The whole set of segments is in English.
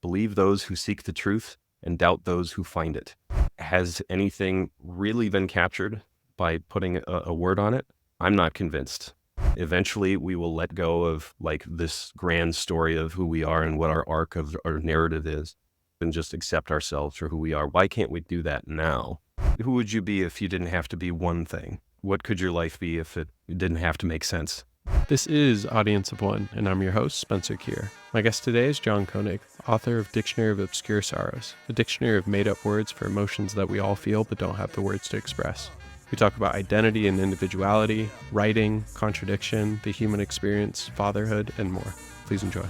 believe those who seek the truth and doubt those who find it. Has anything really been captured by putting a word on it? I'm not convinced. Eventually, we will let go of like this grand story of who we are and what our arc of our narrative is, and just accept ourselves for who we are. Why can't we do that now? Who would you be if you didn't have to be one thing? What could your life be if it didn't have to make sense? This is Audience of One, and I'm your host, Spencer Keir. My guest today is John Koenig, author of Dictionary of Obscure Sorrows, a dictionary of made-up words for emotions that we all feel but don't have the words to express. We talk about identity and individuality, writing, contradiction, the human experience, fatherhood, and more. Please enjoy.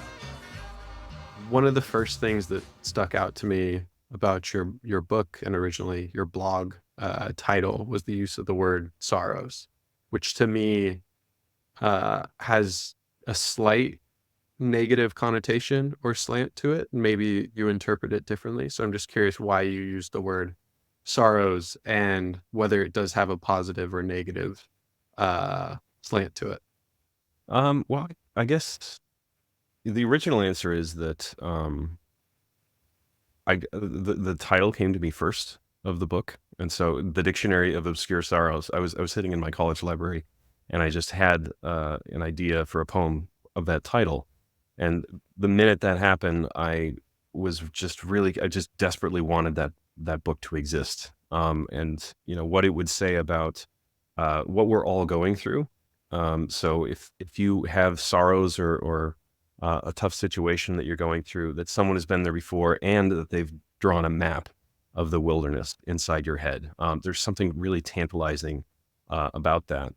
One of the first things that stuck out to me about your book and originally your blog title was the use of the word sorrows, which to me has a slight negative connotation or slant to it. Maybe you interpret it differently. So I'm just curious why you use the word sorrows and whether it does have a positive or negative slant to it. Well, I guess the original answer is that the title came to me first of the book, and so the Dictionary of Obscure Sorrows. I was sitting in my college library, and I just had an idea for a poem of that title, and the minute that happened, I just desperately wanted that book to exist, and what it would say about what we're all going through. So if you have sorrows or a tough situation that you're going through, that someone has been there before and that they've drawn a map of the wilderness inside your head. There's something really tantalizing about that.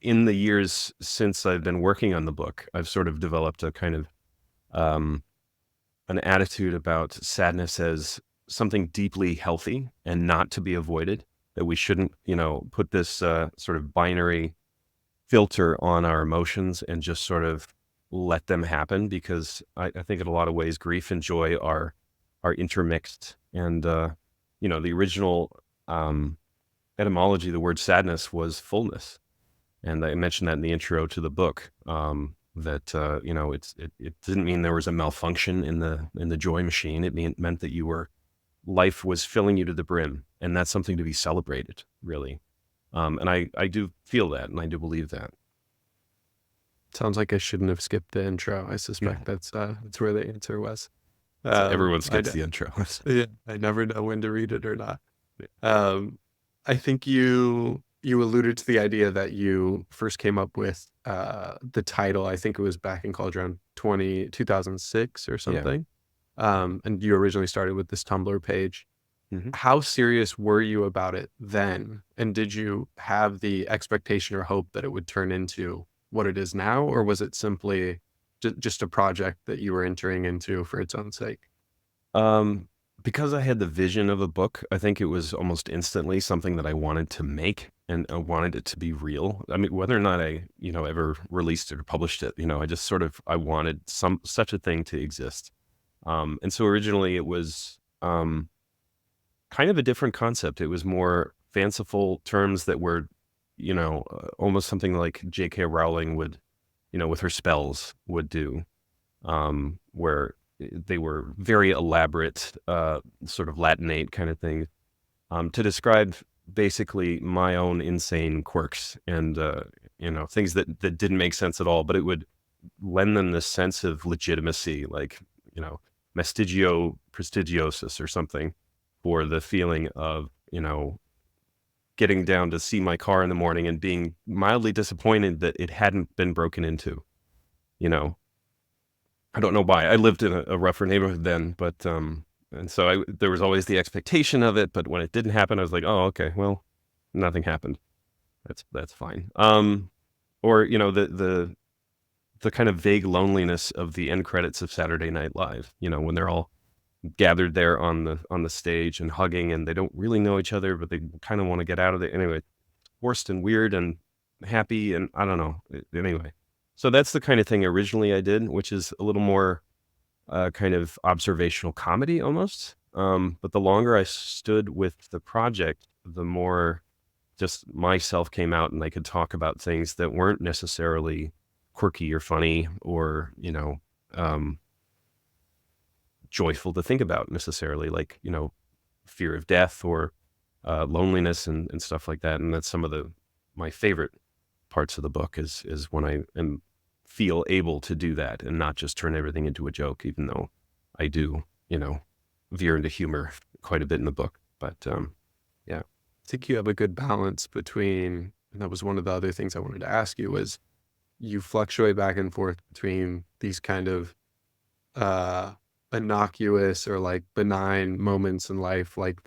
In the years since I've been working on the book, I've sort of developed a kind of an attitude about sadness as something deeply healthy and not to be avoided, that we shouldn't, put this sort of binary filter on our emotions and just sort of let them happen, because I think in a lot of ways grief and joy are intermixed. And the original etymology of the word sadness was fullness, and I mentioned that in the intro to the book, that it didn't mean there was a malfunction in the joy machine. It meant that life was filling you to the brim, and that's something to be celebrated, really. And I do feel that, and I do believe that. Sounds like I shouldn't have skipped the intro. I suspect that's where the answer was. So everyone skips the intro. Yeah, I never know when to read it or not. I think you alluded to the idea that you first came up with the title. I think it was back in college around 2006 or something. Yeah. And you originally started with this Tumblr page. Mm-hmm. How serious were you about it then? And did you have the expectation or hope that it would turn into what it is now? Or was it simply just a project that you were entering into for its own sake? Because I had the vision of a book, I think it was almost instantly something that I wanted to make, and I wanted it to be real. I mean, whether or not I, ever released it or published it, I wanted such a thing to exist. And so originally it was kind of a different concept. It was more fanciful terms that were, almost something like J.K. Rowling would, with her spells would do, where they were very elaborate, sort of Latinate kind of thing, to describe basically my own insane quirks and, things that didn't make sense at all, but it would lend them this sense of legitimacy, like, mastigio prestigiosus or something, for the feeling of, getting down to see my car in the morning and being mildly disappointed that it hadn't been broken into. I don't know why. I lived in a rougher neighborhood then, but and so there was always the expectation of it. But when it didn't happen, I was like, oh, okay, well, nothing happened. That's fine. Or the kind of vague loneliness of the end credits of Saturday Night Live. When they're all gathered there on the stage and hugging, and they don't really know each other, but they kind of want to get out of it anyway. Forced and weird and happy, and I don't know. Anyway, so that's the kind of thing originally I did, which is a little more kind of observational comedy almost. But the longer I stood with the project, the more just myself came out, and I could talk about things that weren't necessarily quirky or funny or joyful to think about necessarily, like, fear of death or loneliness and stuff like that. And that's some of my favorite parts of the book is when I feel able to do that and not just turn everything into a joke, even though I do, veer into humor quite a bit in the book. But yeah. I think you have a good balance between, and that was one of the other things I wanted to ask you, was you fluctuate back and forth between these kind of uh innocuous or like benign moments in life, like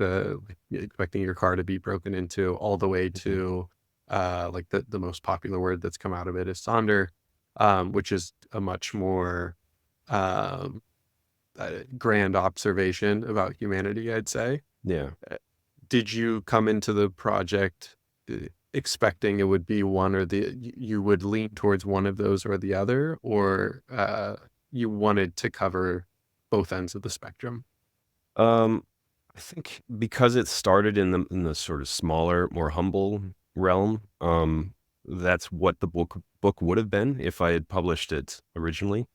expecting your car to be broken into, all the way Mhm. to like the most popular word that's come out of it is Sonder, which is a much more um grand observation about humanity, I'd say. Yeah. Uh, Did you come into the project expecting it would be one or you would lean towards one of those or the other, or you wanted to cover both ends of the spectrum? Um, I think because it started in the sort of smaller, more humble realm, that's what the book would have been if I had published it originally.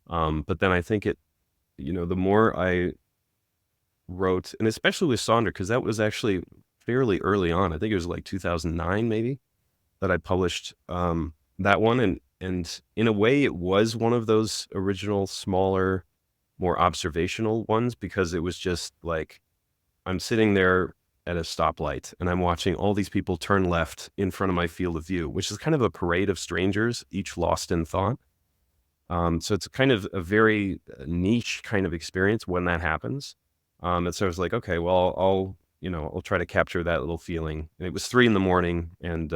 But then I think the more I wrote, and especially with Sonder, because that was actually fairly early on. I think it was like 2009 maybe that I published that one, and in a way it was one of those original smaller, more observational ones because it was just like I'm sitting there at a stoplight and I'm watching all these people turn left in front of my field of view, which is kind of a parade of strangers, each lost in thought. So it's kind of a very niche kind of experience when that happens. And so I was like, okay, well, I'll try to capture that little feeling. And it was 3 in the morning, and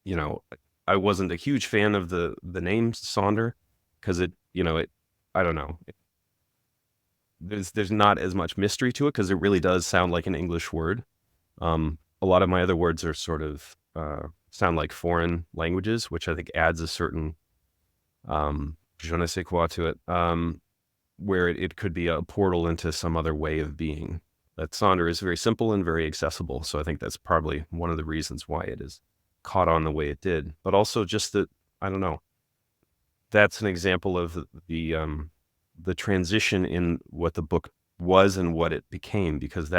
you know, I wasn't a huge fan of the name Sonder because I don't know, there's not as much mystery to it because it really does sound like an English word. A lot of my other words are sort of sound like foreign languages, which I think adds a certain je ne sais quoi to it, where it could be a portal into some other way of being. That Sonder is very simple and very accessible, so I think that's probably one of the reasons why it is caught on the way it did. But also just that, I don't know, that's an example of the transition in what the book was and what it became, because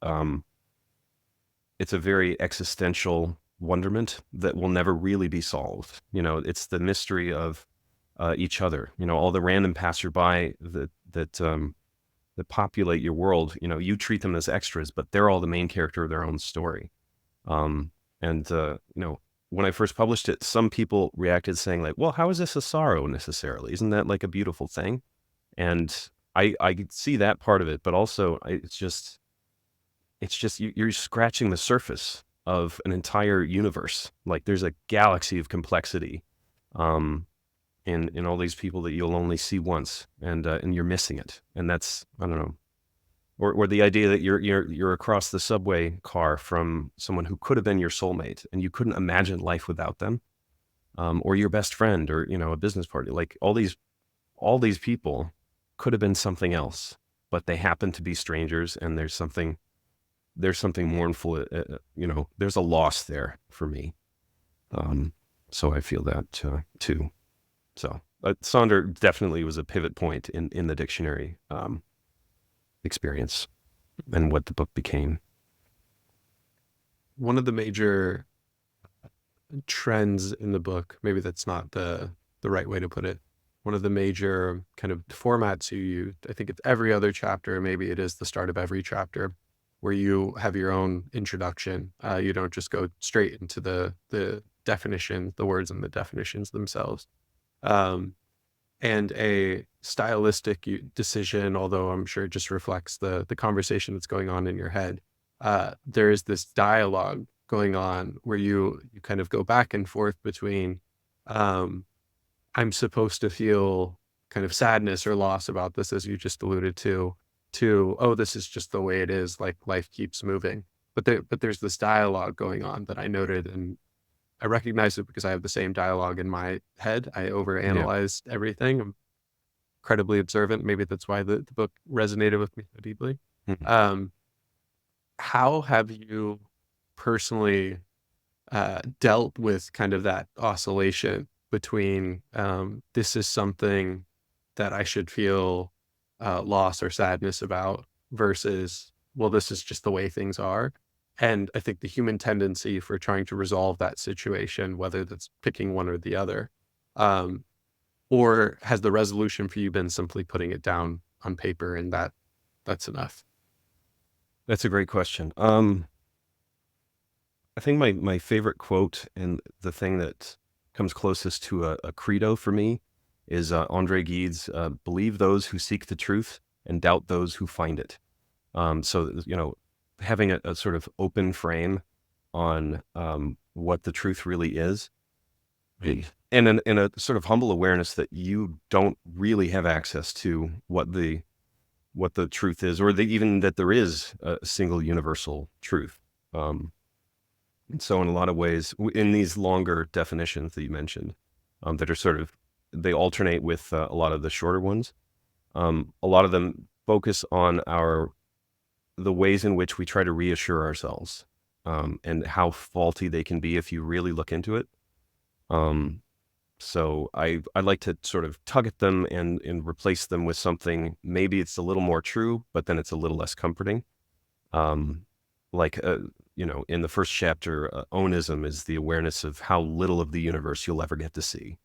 um, it's a very existential wonderment that will never really be solved. It's the mystery of each other. All the random passerby that populate your world. You treat them as extras, but they're all the main character of their own story. And when I first published it, some people reacted saying like, "Well, how is this a sorrow necessarily? Isn't that like a beautiful thing?" And I could see that part of it, but also it's just you're scratching the surface of an entire universe. Like there's a galaxy of complexity. Um, in all these people that you'll only see once, and you're missing it, and that's, I don't know, or the idea that you're across the subway car from someone who could have been your soulmate, and you couldn't imagine life without them, or your best friend, or a business partner. Like all these people could have been something else, but they happen to be strangers, and there's something mournful. There's a loss there for me. Um, so I feel that too. So Sonder definitely was a pivot point in the dictionary experience and what the book became. One of the major trends in the book, maybe that's not the right way to put it. One of the major kind of formats you use, I think it's every other chapter, maybe it is the start of every chapter, where you have your own introduction. You don't just go straight into the definition, the words and the definitions themselves. Um, and a stylistic decision, although I'm sure it just reflects the conversation that's going on in your head. There is this dialogue going on where you kind of go back and forth between, um, I'm supposed to feel kind of sadness or loss about this, as you just alluded to, oh, this is just the way it is, like life keeps moving. But there's this dialogue going on that I noted, and I recognize it because I have the same dialogue in my head. I Yeah. overanalyze everything. I'm incredibly observant. Maybe that's why the book resonated with me so deeply. Mhm. Um, how have you personally dealt with kind of that oscillation between, this is something that I should feel loss or sadness about versus, well, this is just the way things are. And I think the human tendency for trying to resolve that situation, whether that's picking one or the other, um, or has the resolution for you been simply putting it down on paper and that's enough? That's a great question. I think my favorite quote and the thing that comes closest to a credo for me is Andre Gide's "Believe those who seek the truth and doubt those who find it." So having a sort of open frame on what the truth really is, and in a sort of humble awareness that you don't really have access to what the truth is, or even that there is a single universal truth. Um, and so in a lot of ways, in these longer definitions that you mentioned, that are sort of, they alternate with a lot of the shorter ones. A lot of them focus on the ways in which we try to reassure ourselves, and how faulty they can be if you really look into it. Um, so I like to sort of tug at them and replace them with something. Maybe it's a little more true, but then it's a little less comforting. Um, like, in the first chapter, onism is the awareness of how little of the universe you'll ever get to see.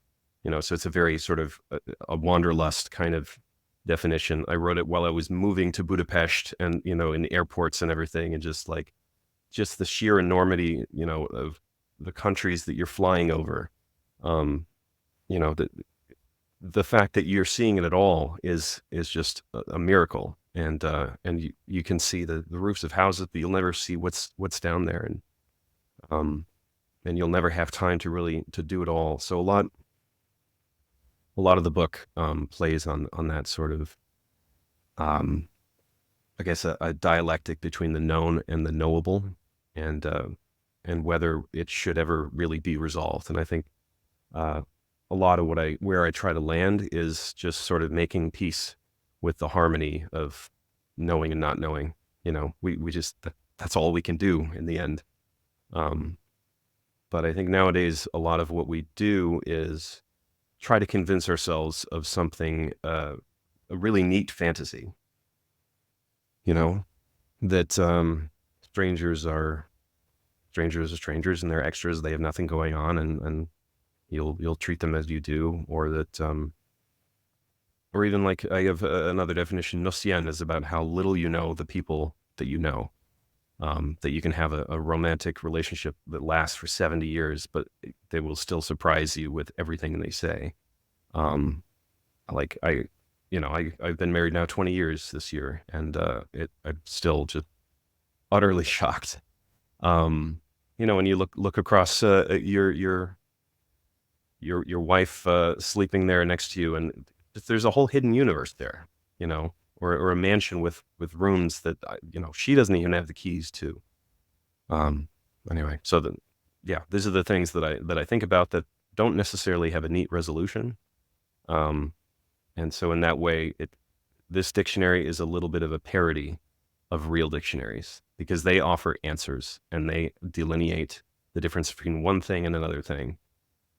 So it's a very sort of a wanderlust kind of definition. I wrote it while I was moving to Budapest and, in airports and everything, and just the sheer enormity, of the countries that you're flying over. Um, the fact that you're seeing it at all is just a miracle. And you can see the roofs of houses, but you'll never see what's down there, and you'll never have time to really to do it all. So a lot of the book plays on that sort of, um, I guess, a dialectic between the known and the knowable, and and whether it should ever really be resolved. And I think uh, a lot of where I try to land is just sort of making peace with the harmony of knowing and not knowing. We just, that's all we can do in the end. Um, but I think nowadays a lot of what we do is try to convince ourselves of something, a really neat fantasy, you know, that strangers are strangers and they're extras. They have nothing going on, and you'll treat them as you do, or that, or even like I have another definition. Nocien is about how little you know the people that you know. That you can have a romantic relationship that lasts for 70 years, but they will still surprise you with everything they say. Um, like I've been married now 20 years this year, and I'm still just utterly shocked. When you look across your wife sleeping there next to you, and there's a whole hidden universe there, or a mansion with rooms that she doesn't even have the keys to. Um, anyway, so yeah, these are the things that I think about that don't necessarily have a neat resolution. Um, and so in that way, this dictionary is a little bit of a parody of real dictionaries, because they offer answers and they delineate the difference between one thing and another thing.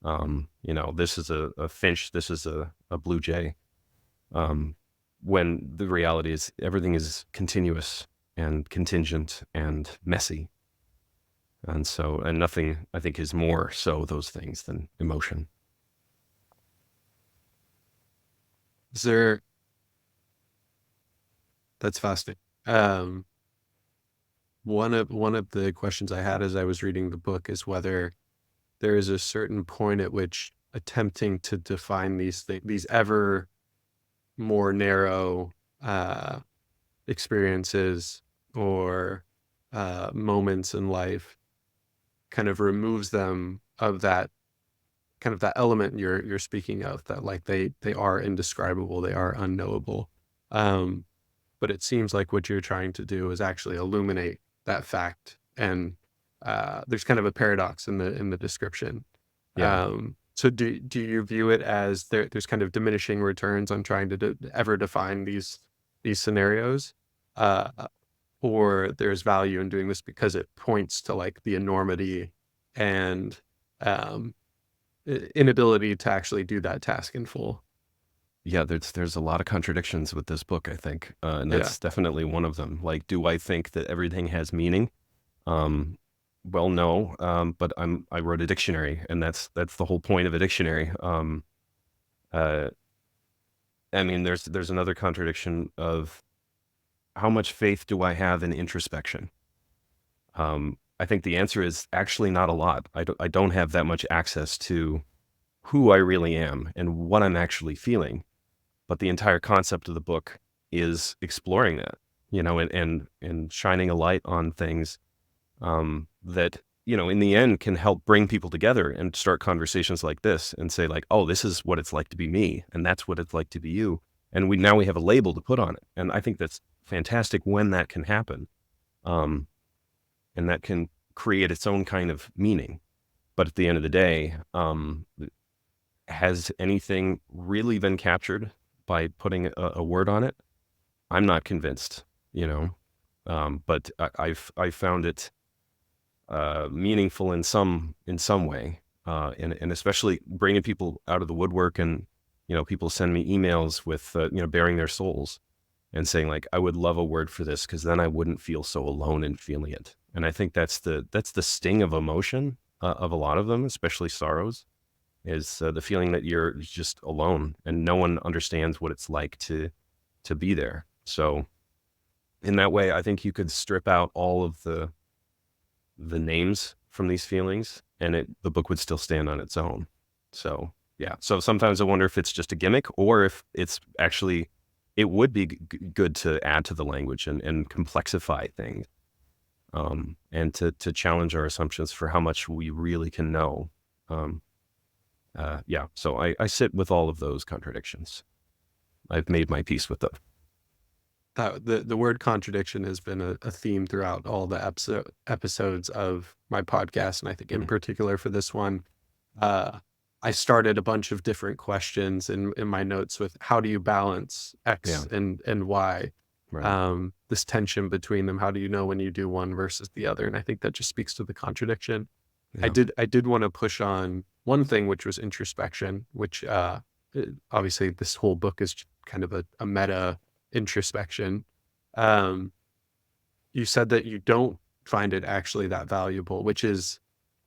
This is a finch, this is a blue jay. When the reality is everything is continuous and contingent and messy. And nothing, I think, is more so those things than emotion. Is there, that's fascinating. One of the questions I had as I was reading the book is whether there is a certain point at which attempting to define these ever more narrow experiences or moments in life kind of removes them of that kind of that element you're speaking of, that like they are indescribable, they are unknowable. Um, but it seems like what you're trying to do is actually illuminate that fact, and there's kind of a paradox in the description. Yeah. So do you view it as there's kind of diminishing returns on trying to ever define these scenarios, uh, or there's value in doing this because it points to like the enormity and um, inability to actually do that task in full? Yeah, there's a lot of contradictions with this book, I think, and Yeah. that's definitely one of them. Like, do I think that everything has meaning? Um, well, no, but I wrote a dictionary, and that's the whole point of a dictionary. Uh, I mean, there's another contradiction of how much faith do I have in introspection? I think the answer is actually not a lot. I don't have that much access to who I really am and what I'm actually feeling. But the entire concept of the book is exploring that, and shining a light on things that, in the end can help bring people together and start conversations like this and say like, oh, this is what it's like to be me. And that's what it's like to be you. And now we have a label to put on it. And I think that's fantastic when that can happen. Um, and that can create its own kind of meaning. But at the end of the day, has anything really been captured by putting a word on it? I'm not convinced, but I've found it meaningful in some way, and especially bringing people out of the woodwork, and people send me emails with bearing their souls and saying like, I would love a word for this because then I wouldn't feel so alone in feeling it. And I think that's the sting of emotion, of a lot of them, especially sorrows, is the feeling that you're just alone and no one understands what it's like to be there. So in that way, I think you could strip out all of the names from these feelings, and the book would still stand on its own. So yeah. So sometimes I wonder if it's just a gimmick, or if it's actually, it would be good to add to the language and complexify things, and to challenge our assumptions for how much we really can know. Um, yeah. So I sit with all of those contradictions. I've made my peace with them. That the word contradiction has been a theme throughout all the episodes of my podcast, and I think in Mhm. particular for this one, uh, I started a bunch of different questions in my notes with how do you balance Yeah. X and Y, Right. this tension between them. How do you know when you do one versus the other? And I think that just speaks to the contradiction. Yeah. I did want to push on one thing, which was introspection, which obviously this whole book is kind of a meta introspection. Um, you said that you don't find it actually that valuable, which is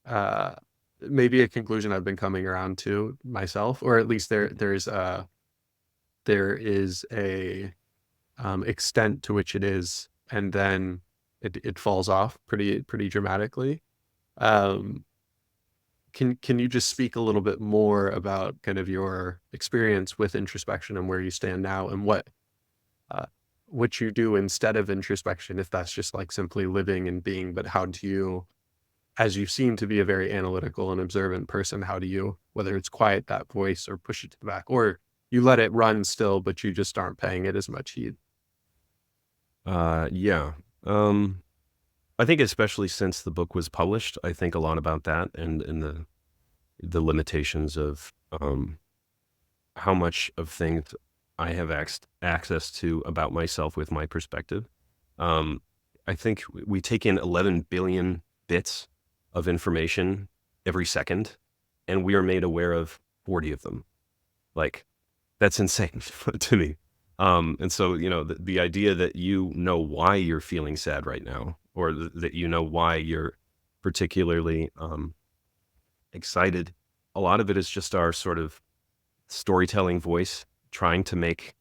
uh, maybe a conclusion I've been coming around to myself, or at least there is a extent to which it is, and then it falls off pretty dramatically. Um, can you just speak a little bit more about kind of your experience with introspection and where you stand now, and uh, what you do instead of introspection, if that's just like simply living and being, but how do you, as you seem to be a very analytical and observant person, how do you, whether it's quiet that voice or push it to the back, or you let it run still, but you just aren't paying it as much heed? Yeah. Um, I think especially since the book was published, I think a lot about that, and the limitations of how much of things I have access to about myself with my perspective. Um, I think we take in 11 billion bits of information every second, and we are made aware of 40 of them. Like, that's insane to me. And so, the idea that you know why you're feeling sad right now, or that you know why you're particularly excited, a lot of it is just our sort of storytelling voice trying to make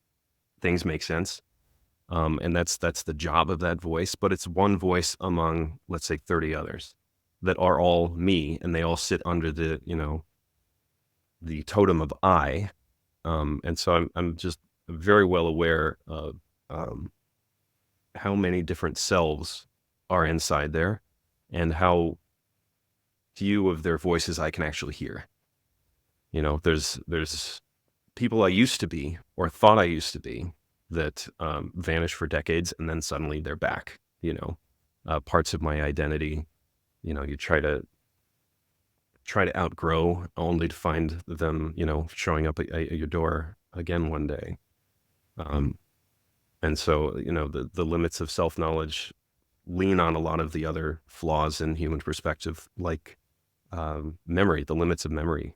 things make sense. And that's the job of that voice, but it's one voice among, let's say, 30 others that are all me, and they all sit under the totem of I. And so I'm just very well aware of um, how many different selves are inside there, and how few of their voices I can actually hear. There's people I used to be, or thought I used to be, that vanish for decades, and then suddenly they're back. Parts of my identity. You try to outgrow, only to find them, showing up at your door again one day. Um, and so, the limits of self knowledge lean on a lot of the other flaws in human perspective, like memory, the limits of memory.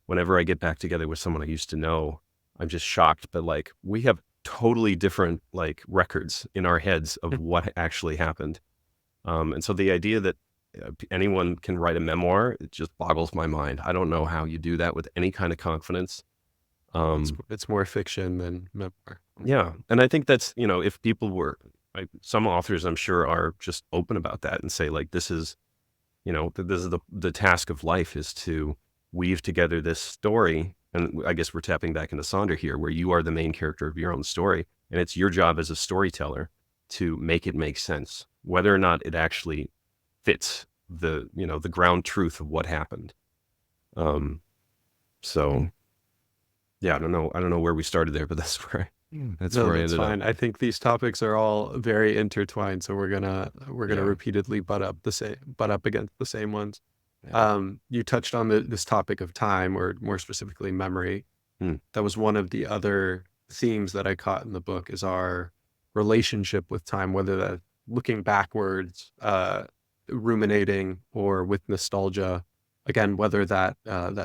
Whenever I get back together with someone I used to know, I'm just shocked. But like, we have totally different like records in our heads of what actually happened. And so the idea that anyone can write a memoir, it just boggles my mind. I don't know how you do that with any kind of confidence. It's more fiction than memoir. Yeah. And I think that's, if people were, like, some authors I'm sure are just open about that and say like, this is, this is the task of life, is to weave together this story. And I guess we're tapping back into Sonder here, where you are the main character of your own story. And it's your job as a storyteller to make it make sense, whether or not it actually fits the ground truth of what happened. So yeah, I don't know where we started there, but that's where that's No, where I that's ended up. fine. I think these topics are all very intertwined, so we're gonna Yeah. repeatedly butt up against the same ones. Yeah. You touched on this topic of time, or more specifically, memory. Hmm. That was one of the other themes that I caught in the book, is our relationship with time, whether that looking backwards, ruminating, or with nostalgia. Again, whether that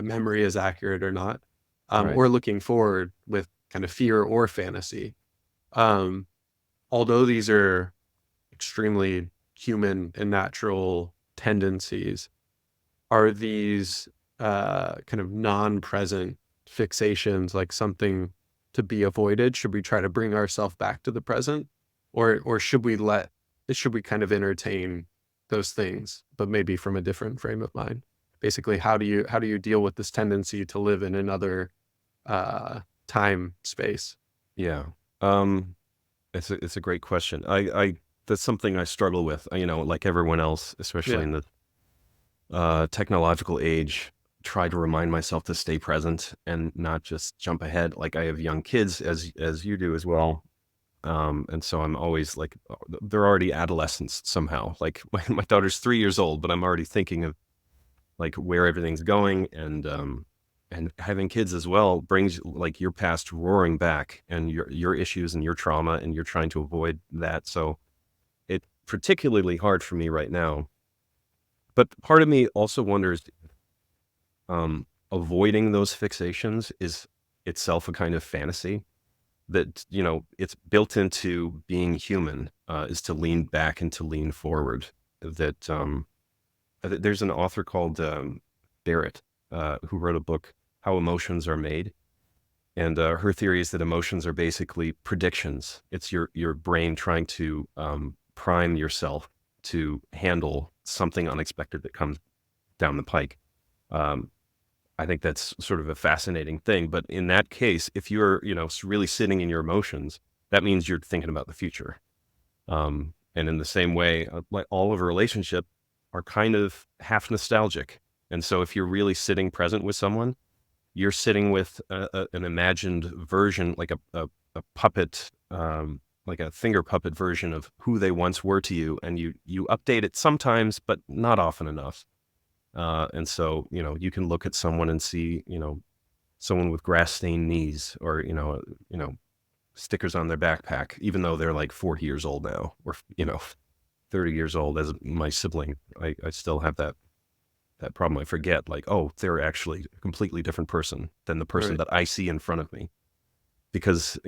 memory is accurate or not, Right. or looking forward with kind of fear or fantasy. Um, Although these are extremely human and natural tendencies, are these kind of non-present fixations like something to be avoided? Should we try to bring ourselves back to the present, or should we kind of entertain those things, but maybe from a different frame of mind? Basically, how do you deal with this tendency to live in another time space? Yeah. Um, it's a great question. I That's something I struggle with. Like everyone else, especially Yeah. in the technological age, try to remind myself to stay present and not just jump ahead. Like, I have young kids, as you do as well. And so I'm always like, they're already adolescents somehow. Like, my daughter's 3 years old, but I'm already thinking of like where everything's going. And having kids as well brings like your past roaring back, and your issues and your trauma, and you're trying to avoid that. So it's particularly hard for me right now. But part of me also wonders, avoiding those fixations is itself a kind of fantasy, that it's built into being human, is to lean back and to lean forward. That There's an author called Barrett, who wrote a book, How Emotions Are Made. And her theory is that emotions are basically predictions. It's your brain trying to prime yourself to handle something unexpected that comes down the pike. Um, I think that's sort of a fascinating thing. But in that case, if you're really sitting in your emotions, that means you're thinking about the future. And in the same way, like, all of a relationship are kind of half nostalgic. And so if you're really sitting present with someone, you're sitting with an imagined version, like a puppet, like a finger puppet version of who they once were to you. And you update it sometimes, but not often enough. And so, you can look at someone and see, someone with grass stained knees, or, stickers on their backpack, even though they're like 40 years old now, or, 30 years old. As my sibling, I still have that problem. I forget, like, oh, they're actually a completely different person than the person Right. that I see in front of me, because,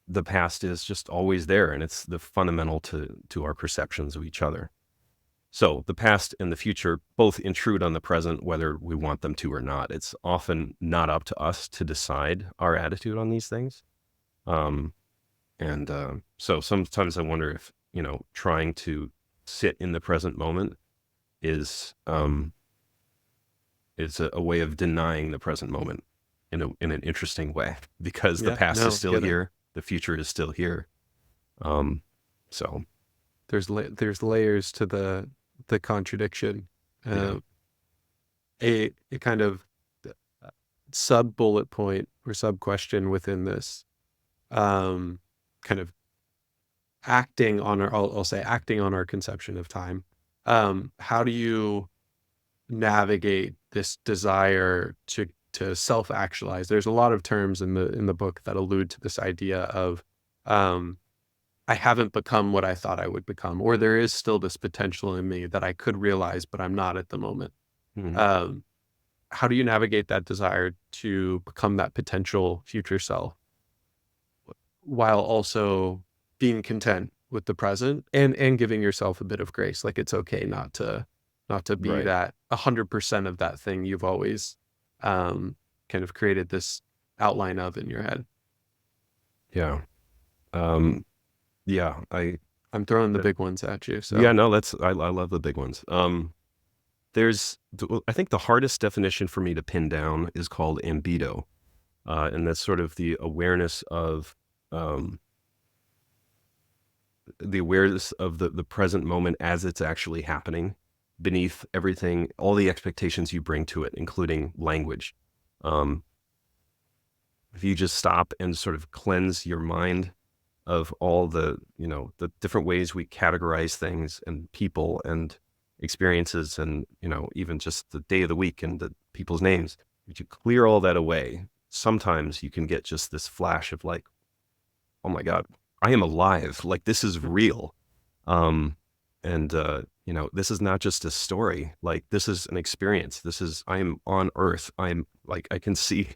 the past is just always there, and it's the fundamental to our perceptions of each other. So the past and the future both intrude on the present, whether we want them to or not. It's often not up to us to decide our attitude on these things. Um, and so sometimes I wonder if, trying to sit in the present moment is a way of denying the present moment in an interesting way, because the Yeah. past is No, still get it. here, the future is still here. Um, so There's layers to the contradiction. yeah, Uh, a kind of sub bullet point or sub question within this, um, kind of acting on I'll say acting on our conception of time. How do you navigate this desire to self-actualize? There's a lot of terms in the book that allude to this idea of, um, I haven't become what I thought I would become, or there is still this potential in me that I could realize, but I'm not at the moment. Mhm. Um, how do you navigate that desire to become that potential future self while also being content with the present and giving yourself a bit of grace? Like it's okay not to be Right. that 100% of that thing you've always um, kind of created this outline of in your head. Yeah. Um, yeah. I'm throwing the That, big ones at you. yeah, So no, I love the big ones. I think the hardest definition for me to pin down is called ambido. And that's sort of um, the awareness of the present moment as it's actually happening beneath everything, all the expectations you bring to it, including language. Um, if you just stop and sort of cleanse your mind of all the different ways we categorize things and people and experiences and, even just the day of the week and the people's names, if you clear all that away, sometimes you can get just this flash of like, oh my God, I am alive. Like this is real. Um, and this is not just a story. Like this is an experience. I am on earth. I'm like, I can feel,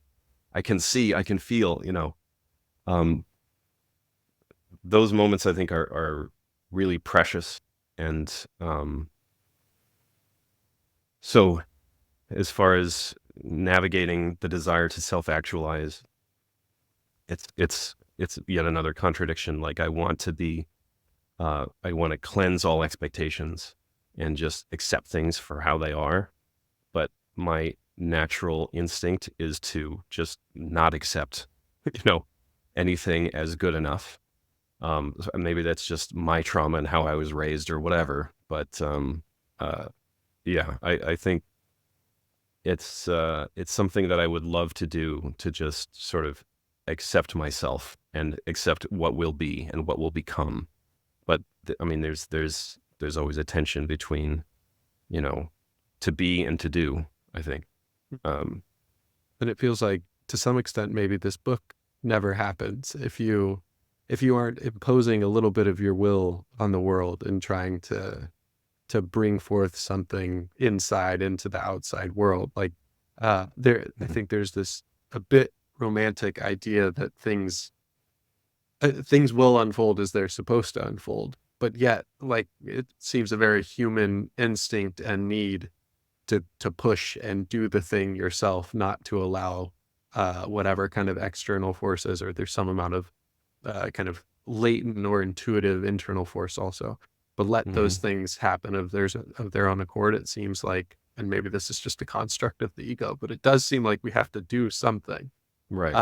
um, those moments I think are really precious. And, so as far as navigating the desire to self-actualize, it's yet another contradiction. Like I want to cleanse all expectations and just accept things for how they are. But my natural instinct is to just not accept, anything as good enough. So maybe that's just my trauma and how I was raised or whatever. But uh, yeah, I think it's something that I would love to do, to just sort of accept myself and accept what will be and what will become. But I mean, there's always a tension between, you know, to be and to do, I think. Um, and it feels like to some extent maybe this book never happens if you aren't imposing a little bit of your will on the world and trying to bring forth something inside into the outside world. Like I mhm. think there's this a bit romantic idea that things will unfold as they're supposed to unfold, but yet like it seems a very human instinct and need to push and do the thing yourself, not to allow whatever kind of external forces, or there's some amount of kind of latent or intuitive internal force also, but let those Mhm. things happen of their own accord. It seems like, and maybe this is just a construct of the ego, but it does seem like we have to do something. Right.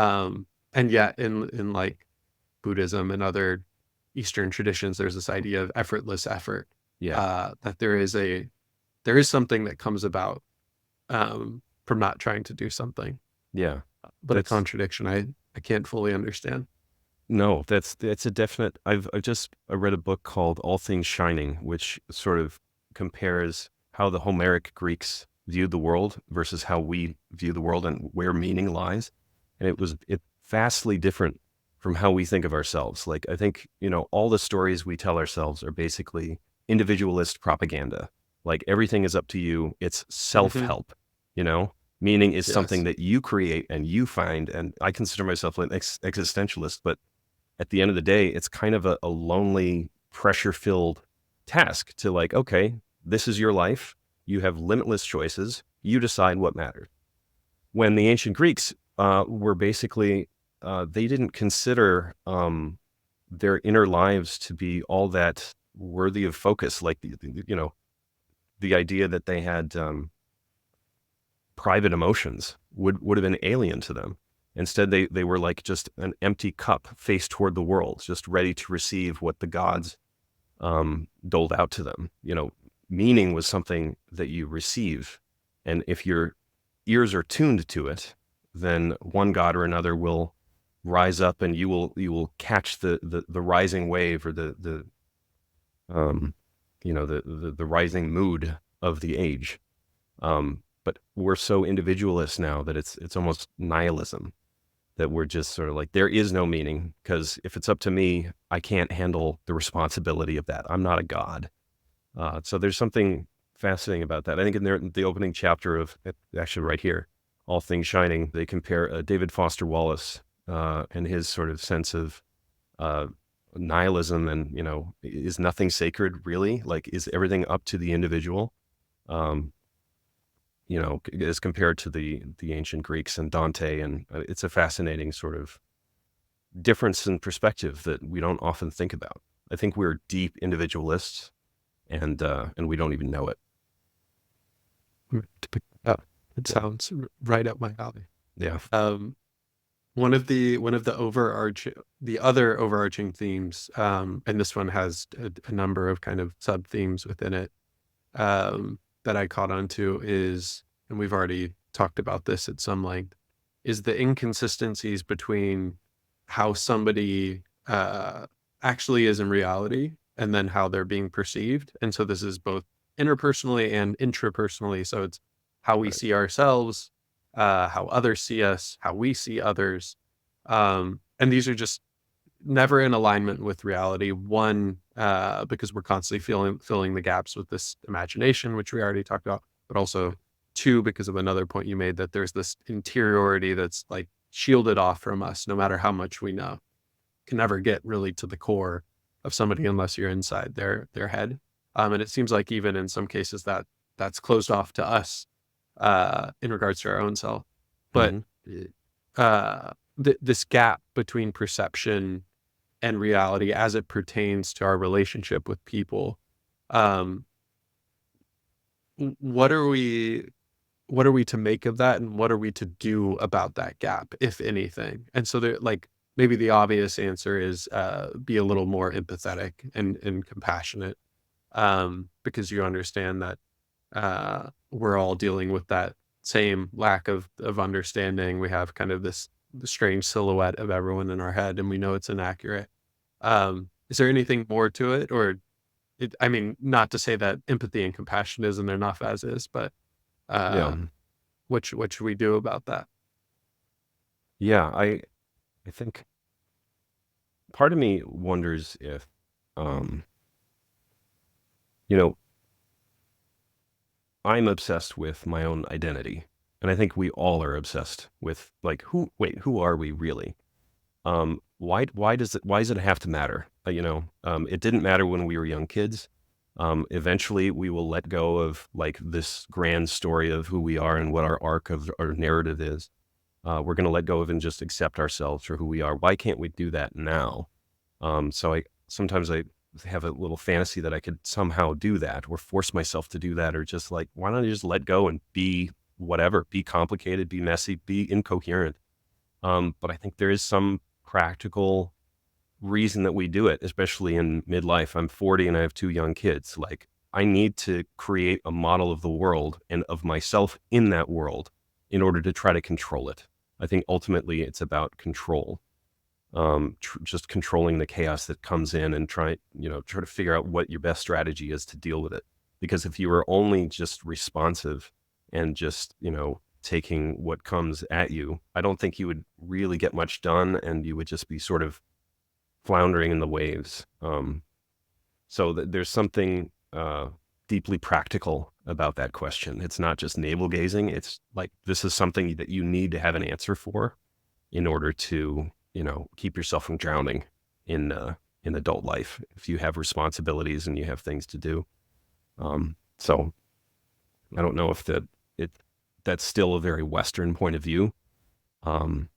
And yet in like Buddhism and other Eastern traditions, there's this idea of effortless effort. Yeah. That there is something that comes about from not trying to do something, Yeah. but a That's contradiction I can't fully understand. no, that's a definite. I read a book called All Things Shining, which sort of compares how the Homeric Greeks viewed the world versus how we view the world and where meaning lies. And it vastly different from how we think of ourselves. Like I think, all the stories we tell ourselves are basically individualist propaganda. Like everything is up to you. It's Hmm. self-help, you know? Meaning is something Yes. that you create and you find. And I consider myself an existentialist, but at the end of the day, it's kind of a lonely, pressure filled task to like, okay, this is your life. You have limitless choices. You decide what matters. When the ancient Greeks were basically, they didn't consider their inner lives to be all that worthy of focus. Like, the idea that they had private emotions would have been alien to them. Instead, they were like just an empty cup faced toward the world, just ready to receive what the gods doled out to them. Meaning was something that you receive. And if your ears are tuned to it, then one god or another will rise up and you will catch the rising wave or um, the rising mood of the age. But we're so individualist now that it's almost nihilism, that we're just sort of like, there is no meaning because if it's up to me, I can't handle the responsibility of that. I'm not a god. So there's something fascinating about that. I think in the opening chapter of, actually right here, All Things Shining, they compare David Foster Wallace and his sort of sense of uh, nihilism and, is nothing sacred really? Like, is everything up to the individual? Um, as compared to the ancient Greeks and Dante. And it's a fascinating sort of difference in perspective that we don't often think about. I think we're deep individualists, and we don't even know it. To pick up, it sounds right up my alley. Yeah. One of the other overarching themes, and this one has a number of kind of sub themes within it, that I caught onto is, and we've already talked about this at some length, is the inconsistencies between how somebody actually is in reality and then how they're being perceived. And so this is both interpersonally and intrapersonally. So it's how we Right. see ourselves, how others see us, how we see others. And these are just never in alignment with reality. One, because we're constantly filling the gaps with this imagination, which we already talked about, but also two, because of another point you made, that there's this interiority that's like shielded off from us, no matter how much we know. Can never get really to the core of somebody unless you're inside their head. And it seems like even in some cases that's closed off to us in regards to our own self. But Hmm. this gap between perception and reality as it pertains to our relationship with people, um, what are we to make of that, and what are we to do about that gap, if anything? And so there, like, maybe the obvious answer is be a little more empathetic and compassionate, because you understand that we're all dealing with that same lack of understanding. We have kind of this strange silhouette of everyone in our head, and we know it's inaccurate. Is there anything more to it, or I mean, not to say that empathy and compassion isn't enough as is, but Yeah. what should we do about that? Yeah. I think part of me wonders if, um, you know, I'm obsessed with my own identity. And I think we all are obsessed with, like, who are we really? Why does it have to matter? It didn't matter when we were young kids. Eventually we will let go of like this grand story of who we are and what our arc of our narrative is. We're going to let go of and just accept ourselves for who we are. Why can't we do that now? So I sometimes have a little fantasy that I could somehow do that or force myself to do that, or just like, why don't I just let go and be whatever, be complicated, be messy, be incoherent. But I think there is some practical reason that we do it, especially in midlife. I'm 40 and I have two young kids. Like, I need to create a model of the world and of myself in that world in order to try to control it. I think ultimately it's about control, just controlling the chaos that comes in and try to figure out what your best strategy is to deal with it. Because if you were only just responsive and just, taking what comes at you, I don't think you would really get much done, and you would just be sort of floundering in the waves. So there's something deeply practical about that question. It's not just navel gazing. It's like, this is something that you need to have an answer for in order to, keep yourself from drowning in adult life. If you have responsibilities and you have things to do. So I don't know if it that's still a very Western point of view. Um,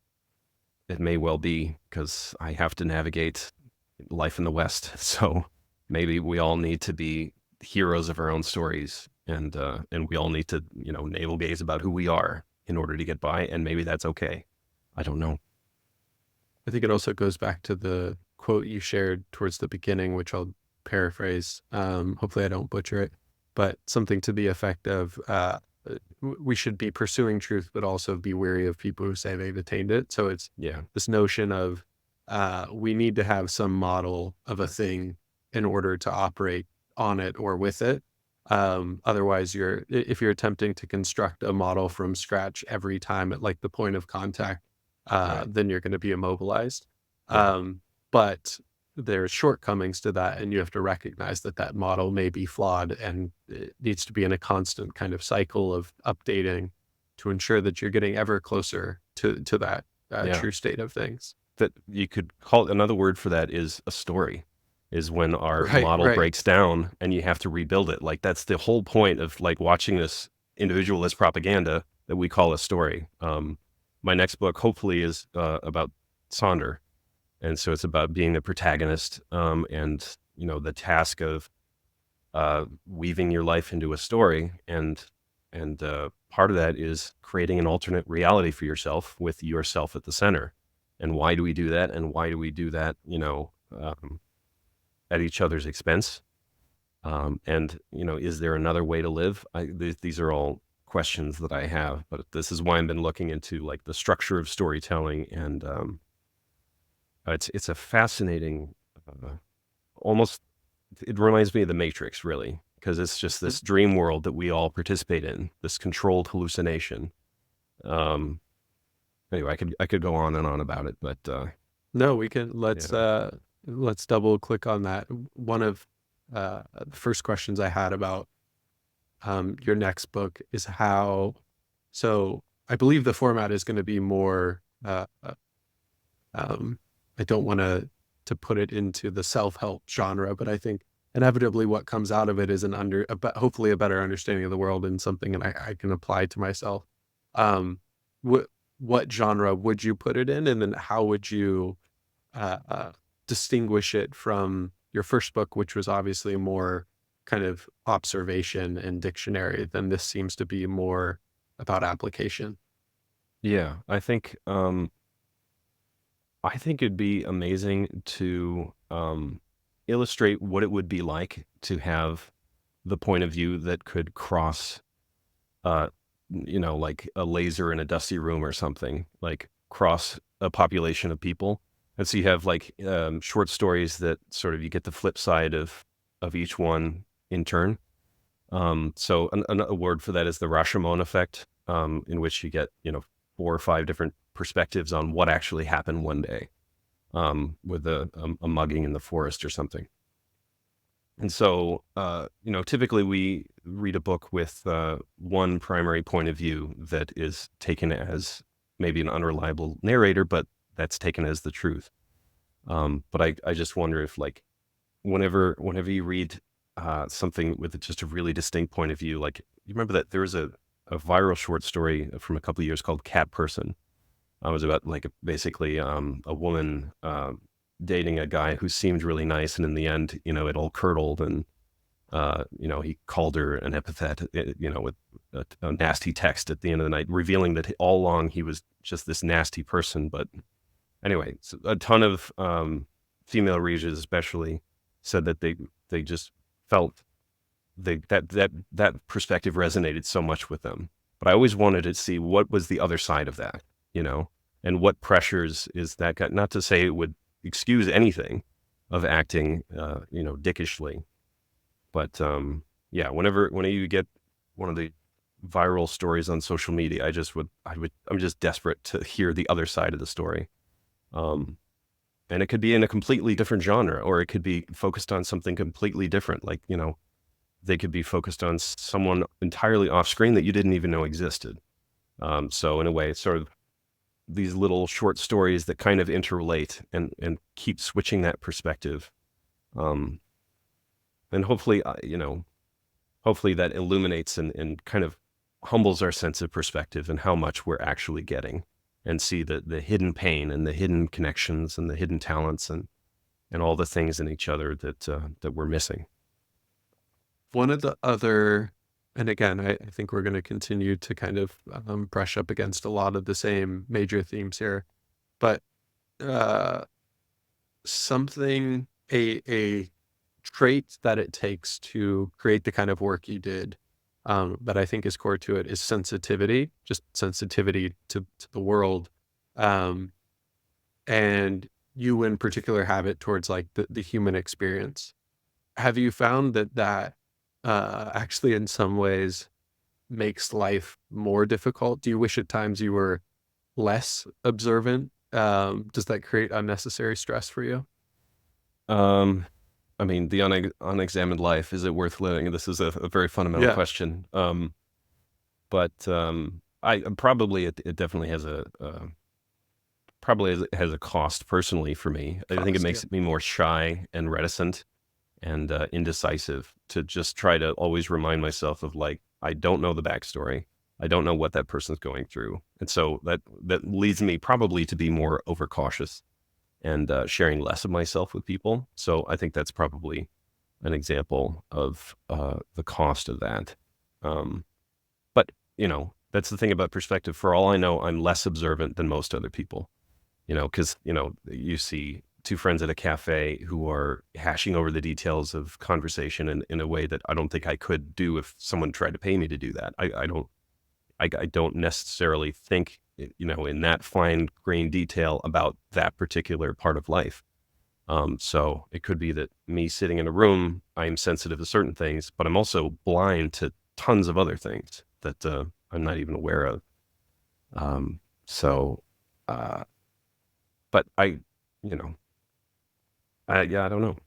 it may well be, because I have to navigate life in the West. So maybe we all need to be heroes of our own stories, and we all need to, navel gaze about who we are in order to get by. And maybe that's okay. I don't know. I think it also goes back to the quote you shared towards the beginning, which I'll paraphrase. Hopefully I don't butcher it, but something to the effect of, we should be pursuing truth, but also be wary of people who say they've attained it. So it's Yeah. this notion of, we need to have some model of a thing in order to operate on it or with it. Otherwise, if you're attempting to construct a model from scratch every time at like the point of contact, Right. then you're going to be immobilized. Yeah. But there's shortcomings to that, and you have to recognize that that model may be flawed, and it needs to be in a constant kind of cycle of updating to ensure that you're getting ever closer to that Yeah. true state of things. That you could call another word for that is a story, is when our Right, model right. breaks down and you have to rebuild it. Like that's the whole point of like watching this individualist propaganda that we call a story. My next book hopefully is about Sonder, and so it's about being the protagonist, and the task of weaving your life into a story, and part of that is creating an alternate reality for yourself with yourself at the center. And why do we do that? And why do we do that? At each other's expense. And is there another way to live? These are all questions that I have, but this is why I've been looking into like the structure of storytelling, and it's a fascinating, uh, almost it reminds me of the Matrix, really, because it's just Mhm. this dream world that we all participate in, this controlled hallucination. Um, anyway, I could go on and on about it, but No, we can yeah, let's double click on that. One of the first questions I had about your next book is how. So I believe the format is going to be more. Um, I don't want to put it into the self-help genre, but I think inevitably what comes out of it is hopefully a better understanding of the world and something that I can apply to myself. Um, what what genre would you put it in, and then how would you uh, uh, distinguish it from your first book, which was obviously more kind of observation and dictionary? Then this seems to be more about application. yeah. I think it'd be amazing to illustrate what it would be like to have the point of view that could cross, uh, like a laser in a dusty room or something, like cross a population of people. And so you have like short stories that sort of you get the flip side of each one in turn. So a word for that is the Rashomon effect, in which you get, 4 or 5 different perspectives on what actually happened one day, with a mugging in the forest or something. And so, typically we read a book with one primary point of view that is taken as maybe an unreliable narrator, but that's taken as the truth. But I just wonder if like whenever you read something with just a really distinct point of view, like you remember that there was a viral short story from a couple of years called Cat Person. It was about like basically a woman dating a guy who seemed really nice, and in the end, it all curdled, and he called her an epithet, with a nasty text at the end of the night, revealing that all along he was just this nasty person. But anyway, so a ton of female readers, especially, said that they just felt that perspective resonated so much with them. But I always wanted to see what was the other side of that, you know, and what pressures is that got. Not to say it would excuse anything of acting, dickishly, but yeah. Whenever you get one of the viral stories on social media, I'm just desperate to hear the other side of the story. Um, and it could be in a completely different genre, or it could be focused on something completely different. Like, they could be focused on someone entirely off screen that you didn't even know existed. So in a way, it's sort of these little short stories that kind of interrelate and keep switching that perspective. Um, and hopefully, hopefully that illuminates and kind of humbles our sense of perspective and how much we're actually getting, and see the hidden pain and the hidden connections and the hidden talents and all the things in each other that we're missing. One of the other, and again, I think we're going to continue to kind of brush up against a lot of the same major themes here, but uh, a trait that it takes to create the kind of work you did, that I think is core to it, is sensitivity, just sensitivity to the world. Um, and you in particular have it towards like the human experience. Have you found that actually in some ways makes life more difficult? Do you wish at times you were less observant? Does that create unnecessary stress for you? Um, I mean, the unexamined life, is it worth living? This is a very fundamental Yeah, question. But I probably it definitely has a cost personally for me. I think it cost. Yeah, makes me more shy and reticent and indecisive to just try to always remind myself of like I don't know the backstory. I don't know what that person's going through, and so that leads me probably to be more overcautious and sharing less of myself with people. So I think that's probably an example of the cost of that. Um, but that's the thing about perspective. For all I know, I'm less observant than most other people. Because you see two friends at a cafe who are hashing over the details of conversation in a way that I don't think I could do if someone tried to pay me to do that. I don't necessarily think in that fine grained detail about that particular part of life. So it could be that me sitting in a room, I'm sensitive to certain things, but I'm also blind to tons of other things that I'm not even aware of. So, uh, but you know, yeah, I don't know.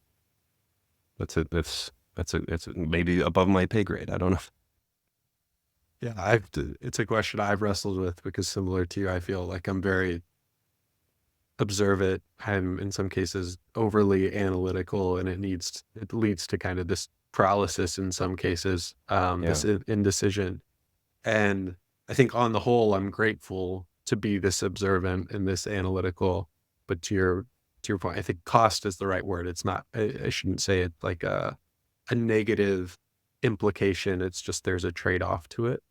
It's maybe above my pay grade. I don't know. yeah. It's a question I've wrestled with because similar to you, I feel like I'm very observant. I'm in some cases overly analytical, and it leads to kind of this paralysis in some cases, Yeah, this indecision. And I think on the whole, I'm grateful to be this observant and this analytical. But to your point, I think cost is the right word. It's not. I shouldn't say it like a negative implication. It's just there's a trade off to it.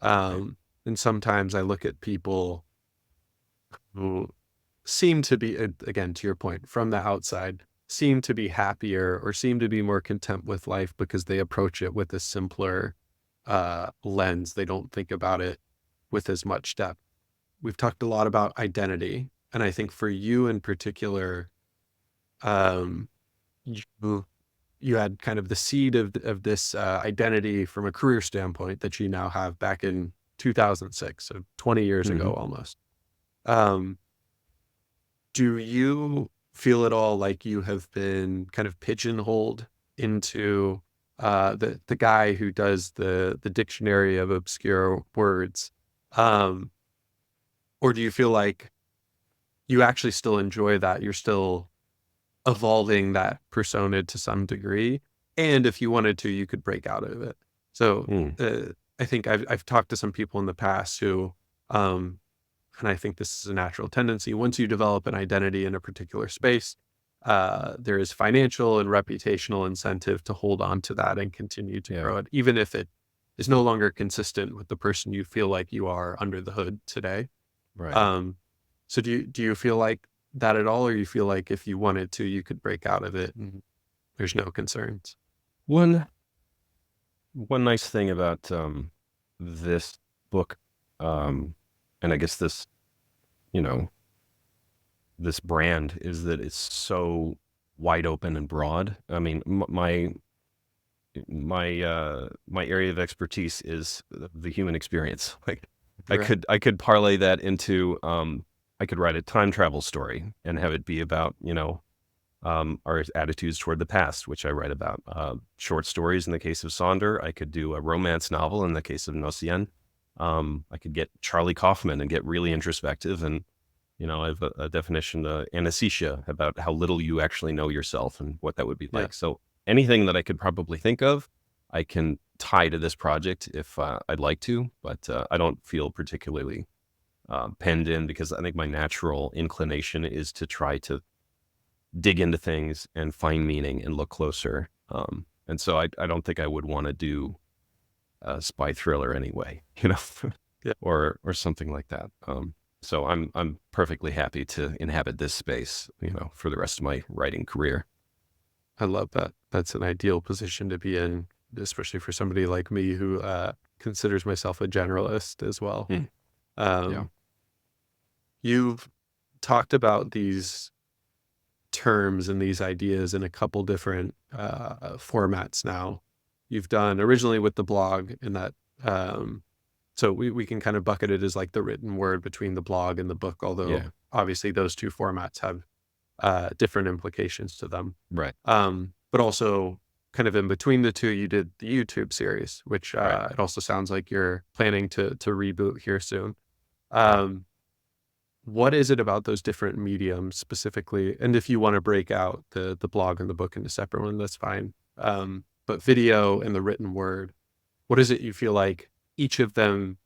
right. And sometimes I look at people who seem to be, again, to your point, from the outside, seem to be happier or seem to be more content with life because they approach it with a simpler lens. They don't think about it with as much depth. We've talked a lot about identity. And I think for you in particular, um, you, you had kind of the seed of this identity from a career standpoint that you now have back in 2006, so 20 years ago Hmm. almost. Um, Do you feel at all like you have been kind of pigeonholed into the guy who does the dictionary of obscure words? Um, or do you feel like you actually still enjoy that? You're still evolving that persona to some degree, and if you wanted to, you could break out of it. So Mm, I think I've talked to some people in the past who um, and I think this is a natural tendency. Once you develop an identity in a particular space, there is financial and reputational incentive to hold on to that and continue to yeah, grow it, even if it is no longer consistent with the person you feel like you are under the hood today. right. Um, so do you feel like that at all, or you feel like if you wanted to, you could break out of it and there's no concerns? One one nice thing about this book, and I guess you know this brand is that it's so wide open and broad. I mean, my area of expertise is the human experience. Like I Right. could I could parlay that into I could write a time travel story and have it be about our attitudes toward the past, which I write about. Short stories in the case of Sonder. I could do a romance novel in the case of Nocien. I could get Charlie Kaufman and get really introspective and I have a definition, anesthesia, about how little you actually know yourself and what that would be Yeah. like. So anything that I could probably think of, I can tie to this project if I'd like to, but I don't feel particularly penned in because I think my natural inclination is to try to dig into things and find meaning and look closer. And so I don't think I would want to do a spy thriller anyway, Yeah. or something like that. So I'm perfectly happy to inhabit this space, for the rest of my writing career. I love that. That's an ideal position to be in, especially for somebody like me who considers myself a generalist as well. Hmm. Yeah. Um, you've talked about these terms and these ideas in a couple different formats now. You've done originally with the blog, in that, so we can kind of bucket it as like the written word between the blog and the book, although Yeah. obviously those two formats have different implications to them. Right. But also kind of in between the two, you did the YouTube series, which Right. it also sounds like you're planning to reboot here soon. Yeah. Um, what is it about those different mediums specifically? And if you want to break out the blog and the book into separate one, that's fine. But video and the written word, what is it you feel like each of them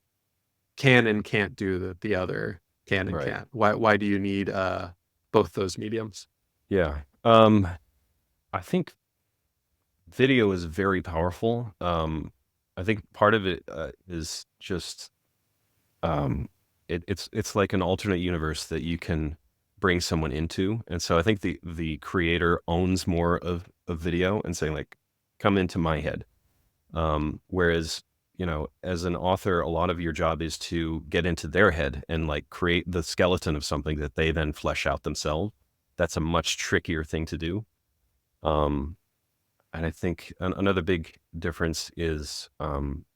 can and can't do that the other can and Right. can't? Why do you need both those mediums? Yeah. I think video is very powerful. I think part of it is just it's like an alternate universe that you can bring someone into, and so I think the creator owns more of video and saying like, come into my head. Whereas as an author, a lot of your job is to get into their head and like create the skeleton of something that they then flesh out themselves. That's a much trickier thing to do. Um, and I think another big difference is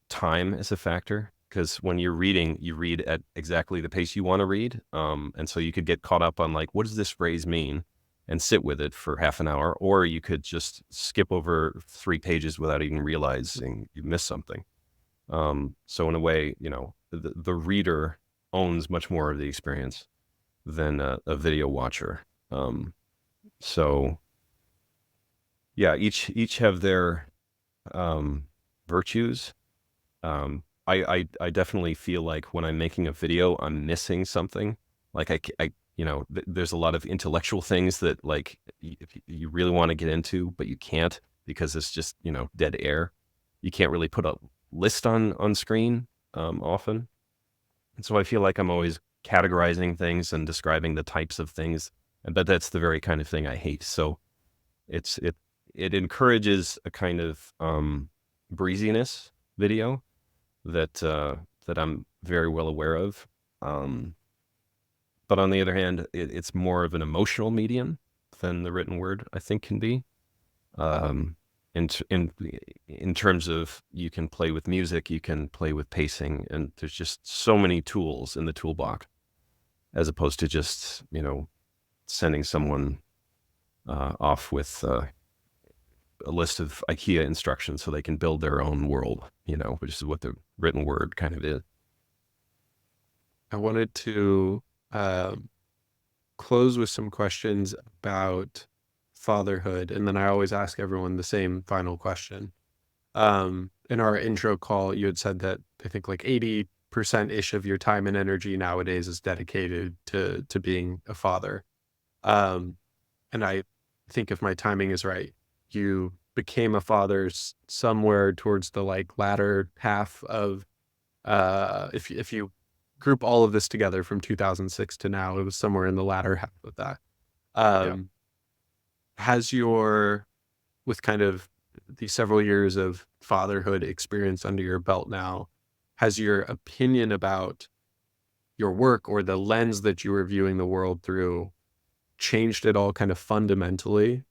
time is a factor because when you're reading, you read at exactly the pace you want to read. And so you could get caught up on like, what does this phrase mean? And sit with it for half an hour, or you could just skip over 3 pages without even realizing you missed something. So in a way, the reader owns much more of the experience than a video watcher. So yeah, each have their um, virtues. I definitely feel like when I'm making a video, I'm missing something. Like there's a lot of intellectual things that like if you really want to get into, but you can't because it's just dead air. You can't really put a list on screen often, and so I feel like I'm always categorizing things and describing the types of things, but that's the very kind of thing I hate. So it's it encourages a kind of breeziness video that I'm very well aware of. Um, but on the other hand, it's more of an emotional medium than the written word, I think, can be. Um, in terms of you can play with music, you can play with pacing, and there's just so many tools in the toolbox as opposed to just sending someone off with a list of IKEA instructions so they can build their own world, which is what the written word kind of is. I wanted to um, close with some questions about fatherhood, and then I always ask everyone the same final question. In our intro call, you had said that I think like 80% ish of your time and energy nowadays is dedicated to being a father. Um, and I think if my timing is right, you became a father somewhere towards the like latter half of if you group all of this together from 2006 to now, it was somewhere in the latter half of that. Yeah. Um, has your with kind of the several years of fatherhood experience under your belt now, has your opinion about your work or the lens that you were viewing the world through changed at all kind of fundamentally,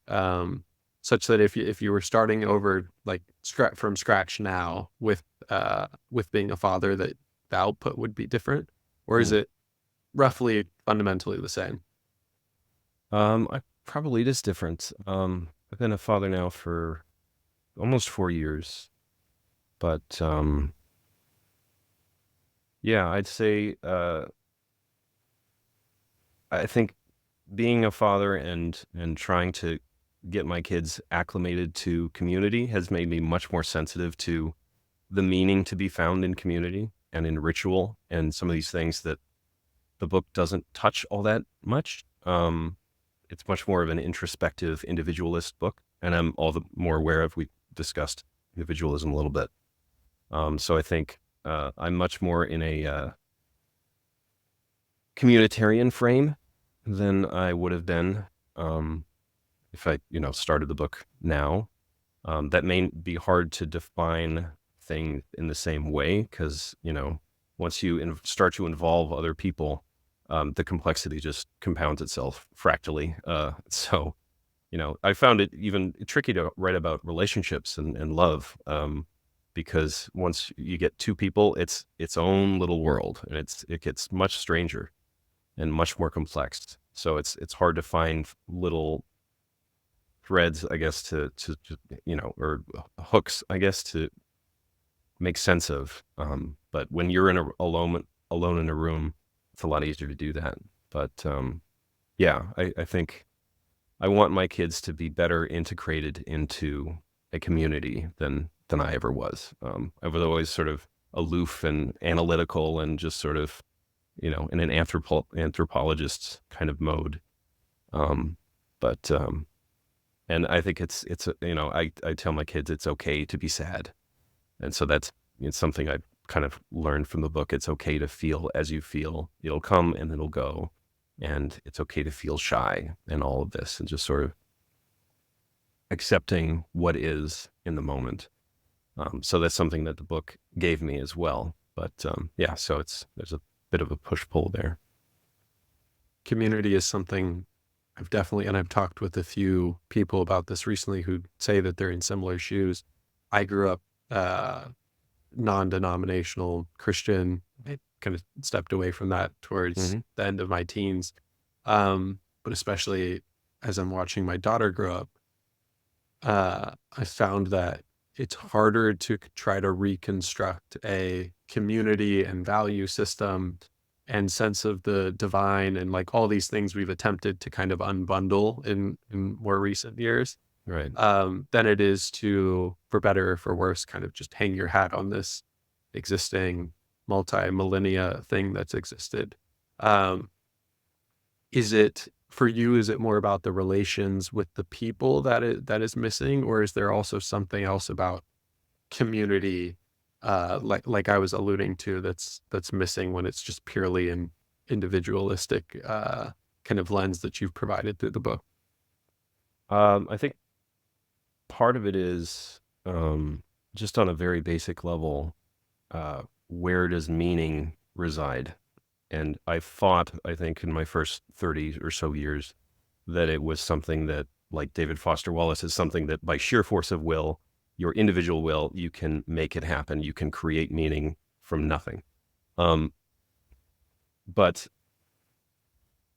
such that if you were starting over like from scratch now with being a father, that the output would be different, or is Mm. it roughly fundamentally the same? I probably it is different. I've been a father now for almost 4 years, but yeah, I'd say I think being a father and trying to get my kids acclimated to community has made me much more sensitive to the meaning to be found in community and in ritual and some of these things that the book doesn't touch all that much. It's much more of an introspective individualist book, and I'm all the more aware of. We discussed individualism a little bit. So I think I'm much more in a communitarian frame than I would have been um, if I, started the book now. That may be hard to define things in the same way because, once you start to involve other people, the complexity just compounds itself fractally. So, I found it even tricky to write about relationships and love because once you get two people, it's its own little world and it gets much stranger. and much more complex. So it's hard to find little threads, I guess, or hooks, I guess, to make sense of. But when you're alone in a room, it's a lot easier to do that. But yeah, I think I want my kids to be better integrated into a community than I ever was. I was always sort of aloof and analytical and just sort of, in an anthropologist's kind of mode. Um, but and I think I tell my kids it's okay to be sad, and so it's something I kind of learned from the book. It's okay to feel as you feel. It'll come and it'll go, and it's okay to feel shy and all of this, and just sort of accepting what is in the moment. So that's something that the book gave me as well. But yeah, so there's a bit of a push-pull there. Community is something and I've talked with a few people about this recently who say that they're in similar shoes. I grew up non-denominational Christian. I kind of stepped away from that towards Hmm. the end of my teens. But especially as I'm watching my daughter grow up, I found that it's harder to try to reconstruct a community and value system and sense of the divine and like all these things we've attempted to kind of unbundle in more recent years, Right. than it is to, for better or for worse, kind of just hang your hat on this existing multi-millennia thing that's existed. Um, is it for you, is it more about the relations with the people that is missing, or is there also something else about community, like I was alluding to, that's missing when it's just purely an individualistic kind of lens that you've provided through the book? I think part of it is just on a very basic level, where does meaning reside? And I think in my first 30 or so years, that it was something that, like David Foster Wallace, is something that by sheer force of will, your individual will, you can make it happen. You can create meaning from nothing. Um, but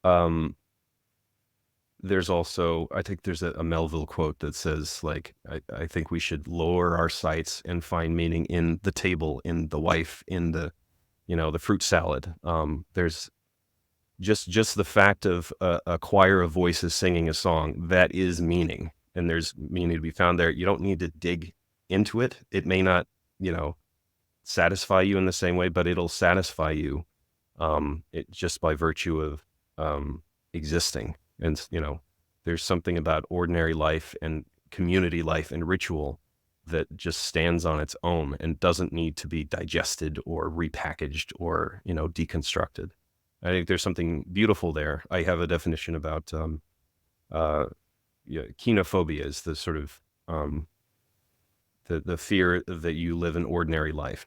um, there's also, I think there's a Melville quote that says, like, I think we should lower our sights and find meaning in the table, in the wife, in the fruit salad. There's just the fact of a choir of voices singing a song, that is meaning, and there's meaning to be found there. You don't need to dig into it. It may not, you know, satisfy you in the same way, but it'll satisfy you, it just by virtue of existing. And there's something about ordinary life and community life and ritual that just stands on its own and doesn't need to be digested or repackaged or deconstructed. I think there's something beautiful there. I have a definition about yeah, kenophobia is the sort of the fear that you live an ordinary life.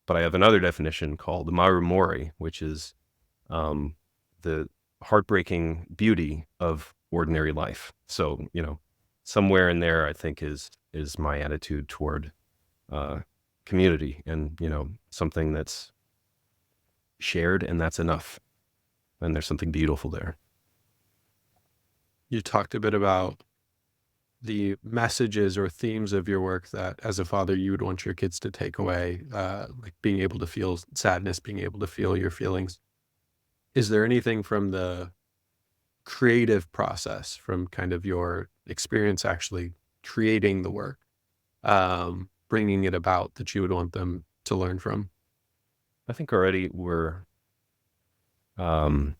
But I have another definition called maru mori, which is um, the heartbreaking beauty of ordinary life. So somewhere in there, I think is my attitude toward uh, community, and something that's shared, and that's enough. And there's something beautiful there. You talked a bit about the messages or themes of your work that as a father you would want your kids to take away, like being able to feel sadness, being able to feel your feelings. Is there anything from the creative process, from kind of your experience actually creating the work, bringing it about, that you would want them to learn from? I think already um,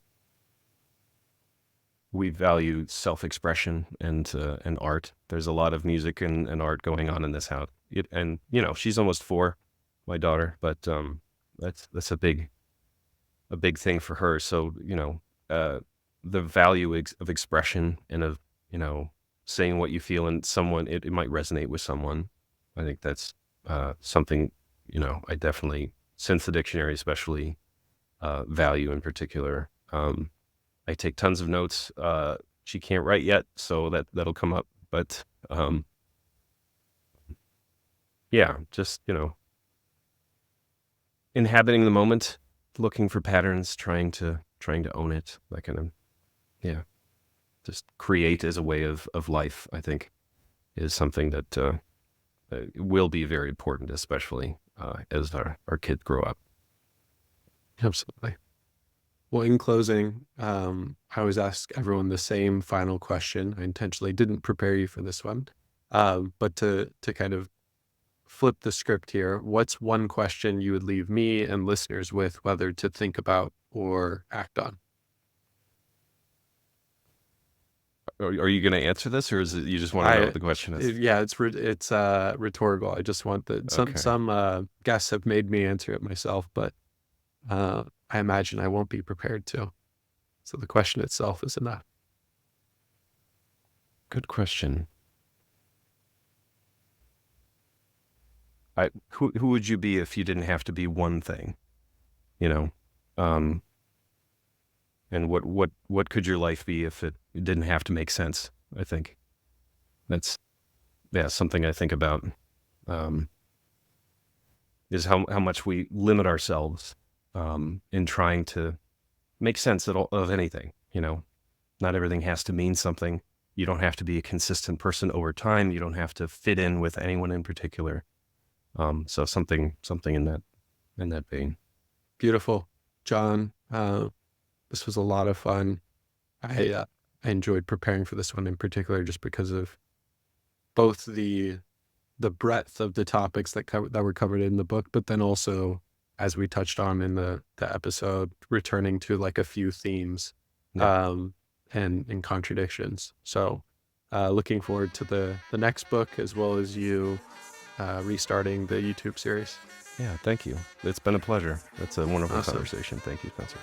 we value self-expression and art. There's a lot of music and art going on in this house. And she's almost 4, my daughter, but that's a big thing for her. So uh, the value of expression and of saying what you feel, and someone, it might resonate with someone. I think that's something I definitely, since the dictionary especially, value in particular. I take tons of notes. She can't write yet, so that'll come up. But yeah, just inhabiting the moment, looking for patterns, trying to trying to own it, that kind of, yeah, just create as a way of life, I think, is something that will be very important, especially as our kids grow up. Absolutely. Well, in closing, I always ask everyone the same final question. I intentionally didn't prepare you for this one, but to kind of flip the script here, what's one question you would leave me and listeners with, whether to think about or act on? Are you going to answer this, or is it you just want to know what the question is? Yeah, it's rhetorical. I just want that Okay. some guests have made me answer it myself, but I imagine I won't be prepared to. So the question itself is enough. Good question. Who would you be if you didn't have to be one thing? You know, um, and what could your life be if it didn't have to make sense? I think that's, yeah, something I think about, um, is how much we limit ourselves in trying to make sense of anything. Not everything has to mean something. You don't have to be a consistent person over time. You don't have to fit in with anyone in particular. So something in that vein. Beautiful, John. This was a lot of fun. I enjoyed preparing for this one in particular, just because of both the breadth of the topics that were covered in the book, but then also, as we touched on in the episode, returning to like a few themes, Yeah. um, and contradictions. So, looking forward to the next book, as well as you restarting the YouTube series. Yeah. Thank you. It's been a pleasure. It's a wonderful Awesome. conversation. Thank you, Spencer.